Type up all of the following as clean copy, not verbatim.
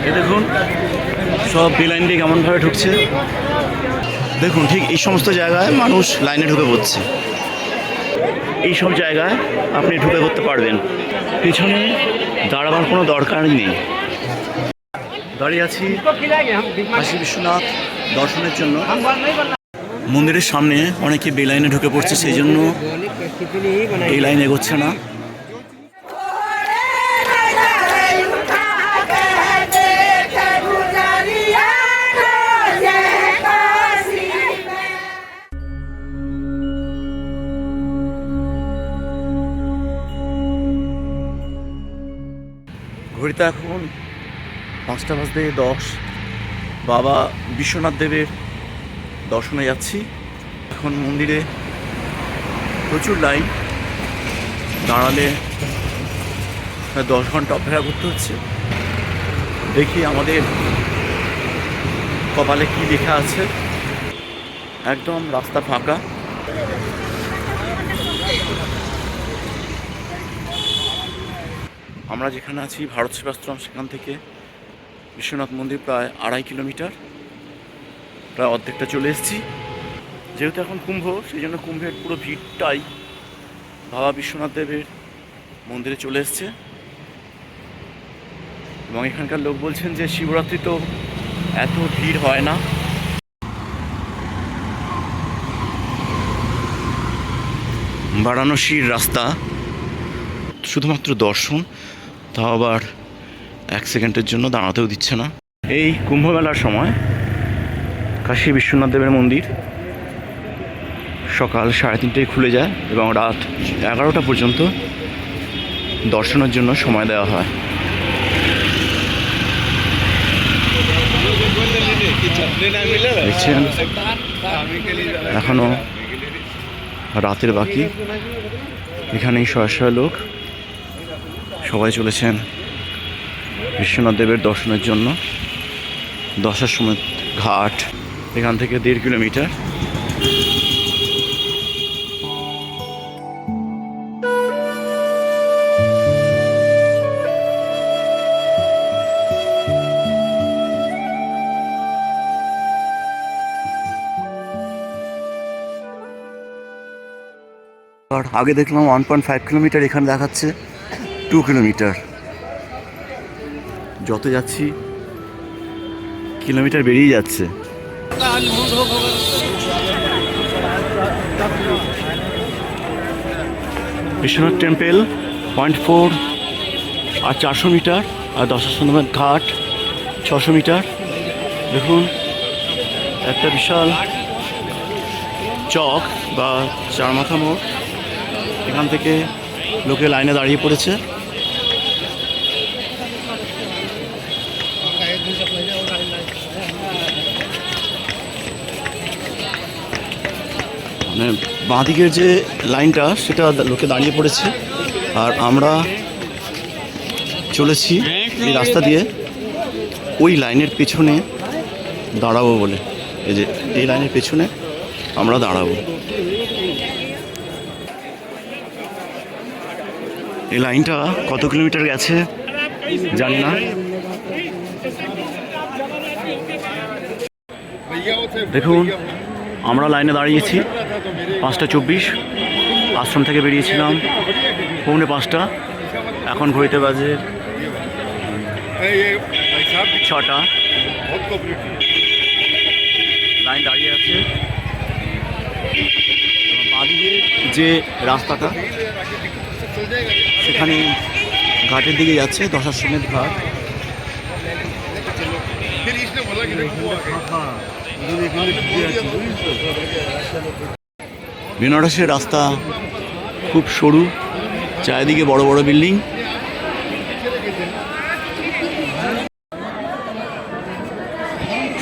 এই দেখুন সব লাইন দিয়ে কেমনভাবে ঢুকছে। দেখুন ঠিক এই সমস্ত জায়গায় মানুষ লাইনে ঢুকে পড়ছে। এই সব জায়গায় আপনি ঢুকে পড়তে পারবেন, পিছনে দাঁড়াবার কোনো দরকারই নেই। দাঁড়িয়ে আছি কাশী বিশ্বনাথ দর্শনের জন্য। মন্দিরের সামনে অনেকে বেলাইনে ঢুকে পড়ছে, সেই জন্য এই লাইন এগোচ্ছে না। ঘড়িতে এখন 5:10 বাবা বিশ্বনাথ দেবের দর্শনে যাচ্ছি। এখন মন্দিরে প্রচুর লাইন, দাঁড়ালে 10 ঘন্টা অপেক্ষা করতে হচ্ছে। দেখি আমাদের কপালে কি লেখা আছে। একদম রাস্তা ফাঁকা। আমরা যেখানে আছি ভারত সেবাশ্রম, সেখান থেকে বিশ্বনাথ মন্দির প্রায় 2.5 কিলোমিটার, প্রায় অর্ধেকটা চলে এসেছি। যেহেতু এখন কুম্ভ, সেই জন্য কুম্ভের পুরো ভিড়টাই বাবা বিশ্বনাথ দেবের মন্দিরে চলে এসছে। এবং এখানকার লোক বলছেন যে শিবরাত্রি তো এত ভিড় হয় না। বারাণসীর রাস্তা শুধুমাত্র দর্শন, তাও আবার 1 সেকেন্ডের জন্য দাঁড়াতেও দিচ্ছে না। এই কুম্ভ মেলার সময় কাশী বিশ্বনাথ দেবের মন্দির সকাল 3:30টায় খুলে যায় এবং রাত 11টা পর্যন্ত দর্শনের জন্য সময় দেওয়া হয়। দেখছেন এখনো রাতের বাকি। এখানেই শয়ে লোক সবাই চলেছেন বিশ্বনাথ দেবের দর্শনের জন্য। দশাশ্বমেধ ঘাট এখান থেকে 1.5 কিলোমিটার। আর আগে দেখলাম 1.5 কিলোমিটার, এখানে দেখাচ্ছে 2 কিলোমিটার। যত যাচ্ছি কিলোমিটার বেরিয়ে যাচ্ছে। বিশ্বনাথ টেম্পল 0.4 আর 400 মিটার, আর দশাশ্বমেধ ঘাট 600 মিটার। দেখুন একটা বিশাল চক বা চারমাথা মোড়, এখান থেকে লোকে লাইনে দাঁড়িয়ে পড়েছে। মানে বাঁদিকের যে লাইনটা সেটা লোকে দাঁড়িয়ে পড়েছে, আর আমরা চলেছি এই রাস্তা দিয়ে ওই লাইনের পেছনে দাঁড়াবো বলে। এই যে এই লাইনের পেছনে আমরা দাঁড়াবো। এই লাইনটা কত কিলোমিটার গেছে জানি না। দেখুন আমরা লাইনে দাঁড়িয়েছি 5:24। আশ্রম থেকে বেরিয়েছিলাম 4:45। এখন ঘড়িতে বাজে 6টা। লাইন দাঁড়িয়ে আছে। বাদিকে যে রাস্তাটা সেখানে ঘাটের দিকে যাচ্ছে, দশাশ্বমেধ ঘাট। বেনারসের রাস্তা খুব সরু, চারিদিকে বড় বড় বিল্ডিং।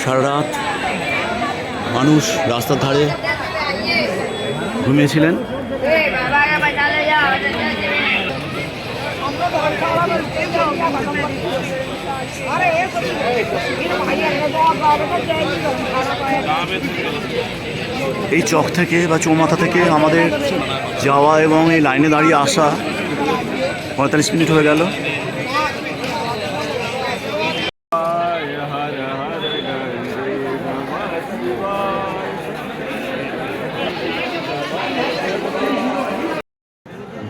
সারা রাত মানুষ রাস্তার ধারে ঘুমিয়েছিলেন। এই চক থেকে বা চৌমাথা থেকে আমাদের যাওয়া এবং এই লাইনে দাঁড়িয়ে আসা 45 মিনিট হয়ে গেল।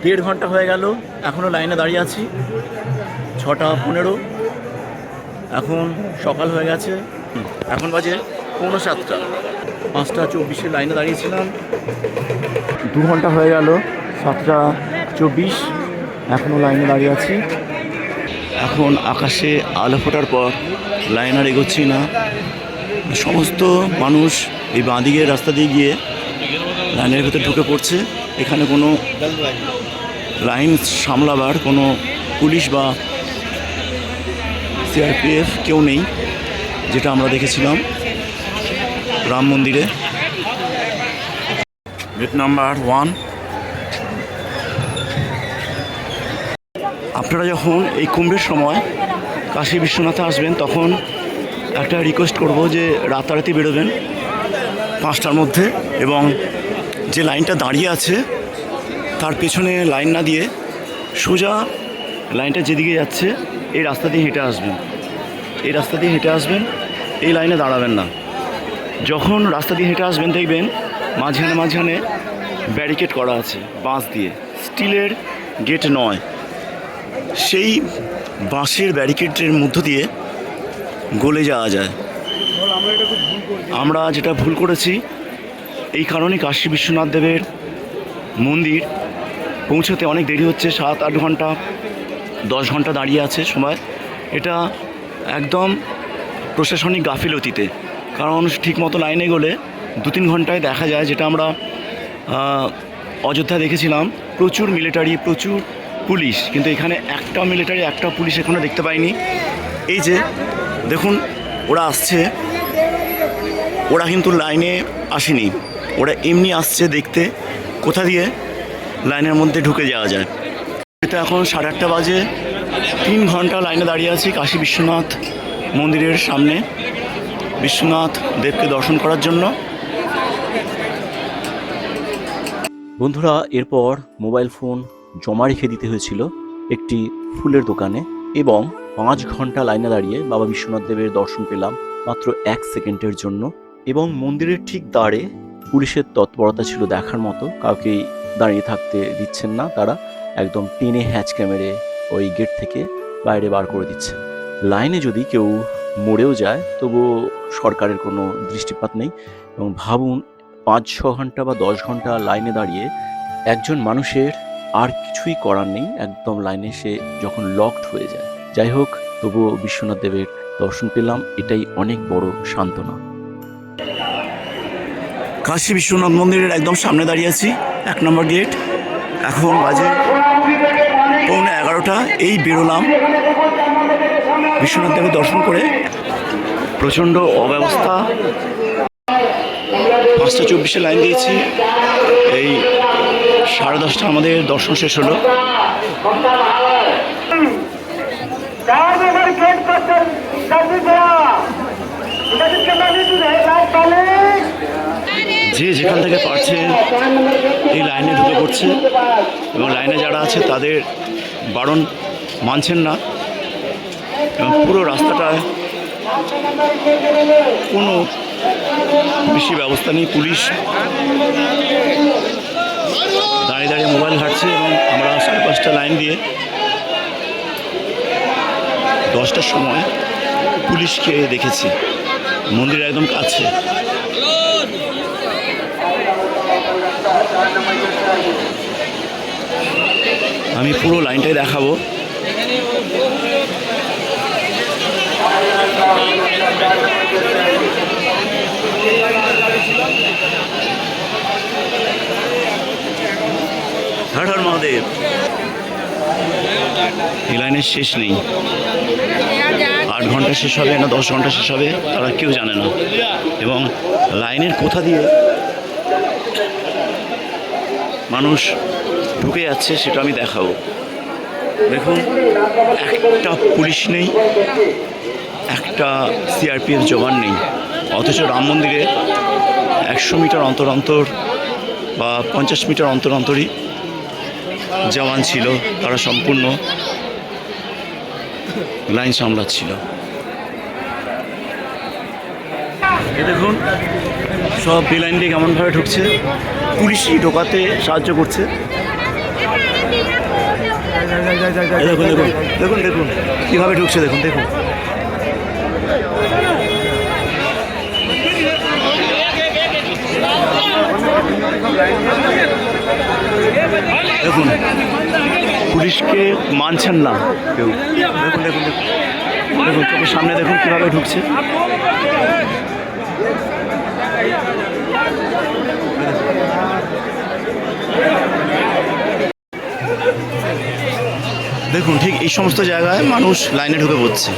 1.5 ঘন্টা হয়ে গেল, এখনও লাইনে দাঁড়িয়ে আছি। 6:15, এখন সকাল হয়ে গেছে। এখন বাজে 7:45। 5:24 লাইনে দাঁড়িয়েছিলাম, 2 ঘন্টা হয়ে গেল। 7:24, এখনও লাইনে দাঁড়িয়ে আছি। এখন আকাশে আলো ফোটার পর লাইন আর এগোচ্ছি না। সমস্ত মানুষ এই বাঁদিকের রাস্তা দিয়ে গিয়ে লাইনের ভেতর ঢুকে পড়ছে। এখানে কোনো লাইন সামলাবার কোনো পুলিশ বা সিআরপিএফ কেউ নেই, যেটা আমরা দেখেছিলাম রাম মন্দিরে। Gate number 1। আপনারা যখন এই কুম্ভের সময় কাশী বিশ্বনাথে আসবেন তখন একটা রিকোয়েস্ট করব যে রাতারাতি বেরোবেন 5টার মধ্যে, এবং যে লাইনটা দাঁড়িয়ে আছে তার পেছনে লাইন না দিয়ে সোজা লাইনটা যেদিকে যাচ্ছে এই রাস্তা দিয়ে হেঁটে আসবেন। এই রাস্তা দিয়ে হেঁটে আসবেন, এই লাইনে দাঁড়াবেন না। যখন রাস্তা দিয়ে হেঁটে আসবেন দেখবেন মাঝখানে মাঝখানে ব্যারিকেড করা আছে বাঁশ দিয়ে, স্টিলের গেট নয়। সেই বাঁশের ব্যারিকেডের মধ্য দিয়ে গলে যাওয়া যায়। আমরা যেটা ভুল করেছি, এই কারণে কাশী বিশ্বনাথ দেবের মন্দির পৌঁছতে অনেক দেরি হচ্ছে। 7-8 ঘন্টা, 10 ঘন্টা দাঁড়িয়ে আছে সময়। এটা একদম প্রশাসনিক গাফিলতিতে, কারণ ঠিকমতো লাইনে গেলে 2-3 ঘন্টায় দেখা যায়, যেটা আমরা অযোধ্যা দেখেছিলাম। প্রচুর মিলিটারি, প্রচুর পুলিশ, কিন্তু এখানে একটা মিলিটারি, একটা পুলিশ এখনও দেখতে পাইনি। এই যে দেখুন, ওরা আসছে, ওরা কিন্তু লাইনে আসেনি, ওরা এমনি আসছে দেখতে কোথা দিয়ে লাইনের মধ্যে ঢুকে যাওয়া যায়। এটা এখন 8:30 বাজে। 3 ঘন্টা লাইনে দাঁড়িয়ে আছি কাশী বিশ্বনাথ মন্দিরের সামনে, বিশ্বনাথ দেবকে দর্শন করার জন্য। বন্ধুরা, এরপর মোবাইল ফোন জমা রেখে দিতে হয়েছিল একটি ফুলের দোকানে, এবং 5 ঘন্টা লাইনে দাঁড়িয়ে বাবা বিশ্বনাথ দেবের দর্শন পেলাম মাত্র 1 সেকেন্ডের জন্য। এবং মন্দিরের ঠিক দ্বারে পুলিশের তৎপরতা ছিল দেখার মতো, কাউকেই দাঁড়িয়ে থাকতে দিচ্ছেন না, তারা একদম টেনে হ্যাঁচকা মেরে ওই গেট থেকে বাইরে বার করে দিচ্ছে। লাইনে যদি কেউ মরেও যায় তবুও সরকারের কোনো দৃষ্টিপাত নেই। এবং ভাবুন, 5-6 ঘন্টা বা 10 ঘন্টা লাইনে দাঁড়িয়ে একজন মানুষের আর কিছুই করার নেই, একদম লাইনে সে যখন লকড হয়ে যায়। যাই হোক, তবুও বিশ্বনাথ দেবের দর্শন পেলাম, এটাই অনেক বড় সান্ত্বনা। কাশী বিশ্বনাথ মন্দিরের একদম সামনে দাঁড়িয়ে আছি, 1 নম্বর গেট। এখন বাজে 11:15। এই বেরোলাম বিশ্বনাথ দেবের দর্শন করে। প্রচণ্ড অব্যবস্থা। 5:24 লাইন দিয়েছি, এই 10:30 আমাদের দর্শন শেষ হলো। যে যেখান থেকে পারছে এই লাইনে ঢুকে পড়ছে, এবং লাইনে যারা আছে তাদের বারণ মানছেন না, এবং পুরো রাস্তাটায় কোনো বেশি ব্যবস্থা নেই। পুলিশ দাঁড়িয়ে দাঁড়িয়ে মোবাইল ঘাটছে, এবং আমরা 5:30 লাইন দিয়ে 10টার সময় পুলিশকে দেখেছি মন্দিরের একদম কাছে। আমি পুরো লাইনটাই দেখাবো। হর হর মহাদেব। এই লাইনের শেষ নেই। 8 ঘন্টা শেষ হবে না 10 ঘন্টা শেষ হবে তারা কেউ জানে না, এবং লাইনের কোথা দিয়ে মানুষ ঢুকে যাচ্ছে সেটা আমি দেখাবো। দেখুন, একটা পুলিশ নেই, একটা সিআরপিএফ জওয়ান নেই, অথচ রাম মন্দিরে 100 মিটার অন্তর অন্তর বা 50 মিটার অন্তর অন্তরই জওয়ান ছিল, তারা সম্পূর্ণ লাইন সামলাচ্ছিল। দেখুন, সব বেলাইন দিয়ে কেমনভাবে ঢুকছে, পুলিশই ঢোকাতে সাহায্য করছে। দেখুন দেখুন দেখুন দেখুন কীভাবে ঢুকছে, দেখুন দেখুন। দেখুন পুলিশকে মানছেন না কেউ। দেখুন দেখুন দেখুন দেখুন চোখের সামনে দেখুন কীভাবে ঢুকছে। দেখুন ঠিক এই সমস্ত জায়গায় মানুষ লাইনে ঢুকে পড়ছে।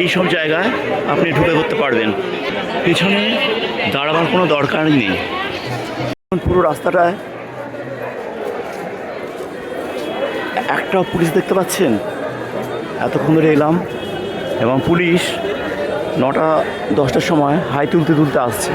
এইসব জায়গায় আপনি ঢুকে পড়তে পারবেন, পিছনে দাঁড়াবার কোনো দরকারই নেই। পুরো রাস্তাটায় একটা পুলিশ দেখতে পাচ্ছেন। এতক্ষণ ধরে এলাম এবং পুলিশ 9টা-10টার সময় হাই তুলতে তুলতে আসছে।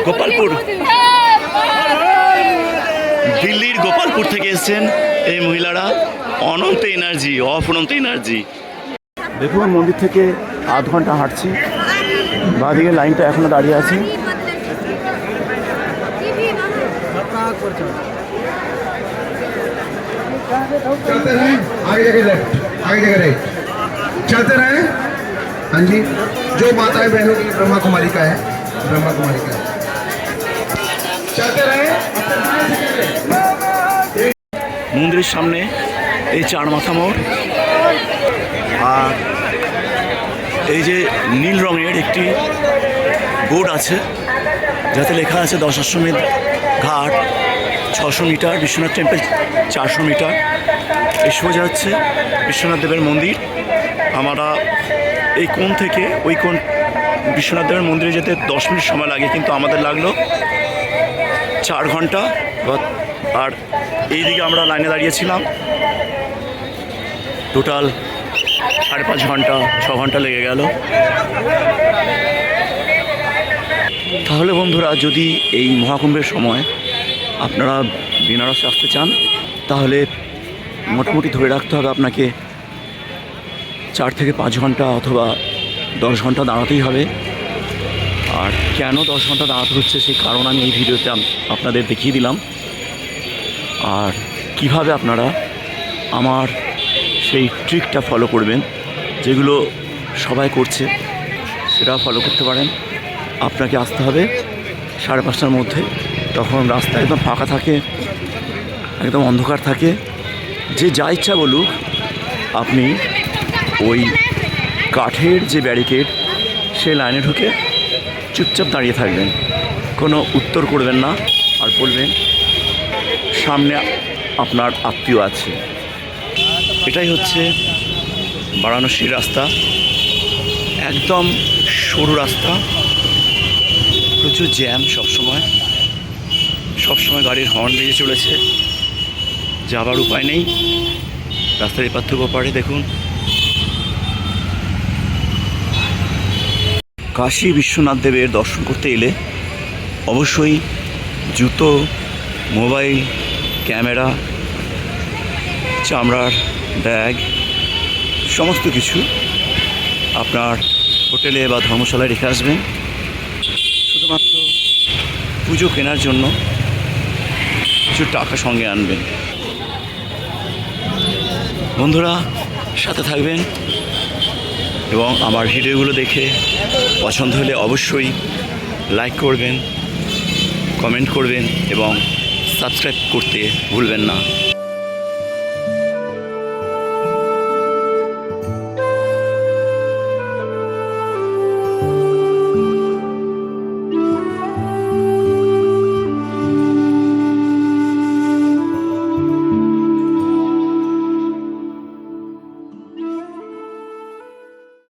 গোপালপুর, দিল্লির গোপালপুর থেকে এসেছেন এই মহিলারা। অনন্ত এনার্জি, অফুরন্ত এনার্জি। দেখুন মন্দির থেকে আধ ঘন্টা হাঁটছি, বাঁদিকে লাইনটা এখনো দাঁড়িয়ে আছে। चलते रहें, आगे जगह लेफ्ट, आगे जगह राइट, चलते रहें। हाँ जी, जो माताएं बहनों की ब्रह्मा कुमारी का है, ब्रह्मा कुमारी का है, चलते रहें। মন্দিরের সামনে এই চার মাথা মোড়, আর এই যে নীল রঙের একটি বোর্ড আছে যাতে লেখা আছে দশাশ্বমেধ ঘাট 600 মিটার, বিশ্বনাথ টেম্পল 400 মিটার। এই সোজা হচ্ছে বিশ্বনাথ দেবের মন্দির। আমরা এই কোণ থেকে ওই কোণ বিশ্বনাথ দেবের মন্দিরে যেতে 10 মিনিট সময় লাগে, কিন্তু আমাদের লাগলো 4 ঘন্টা। আর এই দিকে আমরা লাইনে দাঁড়িয়েছিলাম টোটাল 5.5 ঘন্টা, 6 ঘন্টা লেগে গেল। তাহলে বন্ধুরা, যদি এই মহাকুম্ভের সময় আপনারা বেনারসে আসতে চান তাহলে মোটামুটি ধরে রাখতে হবে আপনাকে 4 থেকে 5 ঘন্টা অথবা 10 ঘন্টা দাঁড়াতেই হবে। আর কেন 10 ঘন্টা দাঁড়াতে হচ্ছে সেই কারণ আমি এই ভিডিওতে আপনাদের দেখিয়ে দিলাম। আর কিভাবে আপনারা আমার সেই ট্রিকটা ফলো করবেন, যেগুলো সবাই করছে সেটা ফলো করতে পারেন। আপনাকে আসতে হবে 5:30টার মধ্যে, তখন রাস্তা একদম ফাঁকা থাকে, একদম অন্ধকার থাকে। যে যা ইচ্ছা বলুক, আপনি ওই কাঠের যে ব্যারিকেড সেই লাইনে ঢুকে চুপচাপ দাঁড়িয়ে থাকবেন, কোনো উত্তর করবেন না, আর বলবেন সামনে আপনার আত্মীয় আছে। এটাই হচ্ছে বারাণসীর রাস্তা, একদম সরু রাস্তা, প্রচুর জ্যাম, সবসময় গাড়ির হর্ন বেজে চলেছে, যাবার উপায় নেই। রাস্তার এপার থেকে ওপারে দেখুন। কাশী বিশ্বনাথ দেবের দর্শন করতে এলে অবশ্যই জুতো, মোবাইল, ক্যামেরা, চামড়ার ব্যাগ সমস্ত কিছু আপনার হোটেলে বা ধর্মশালায় রেখে আসবেন। শুধুমাত্র পুজো কেনার জন্য কিছু টাকা সঙ্গে আনবেন। বন্ধুরা সাথে থাকবেন এবং আমার ভিডিওগুলো দেখে পছন্দ হলে অবশ্যই লাইক করবেন, কমেন্ট করবেন এবং সাবস্ক্রাইব করতে ভুলবেন না।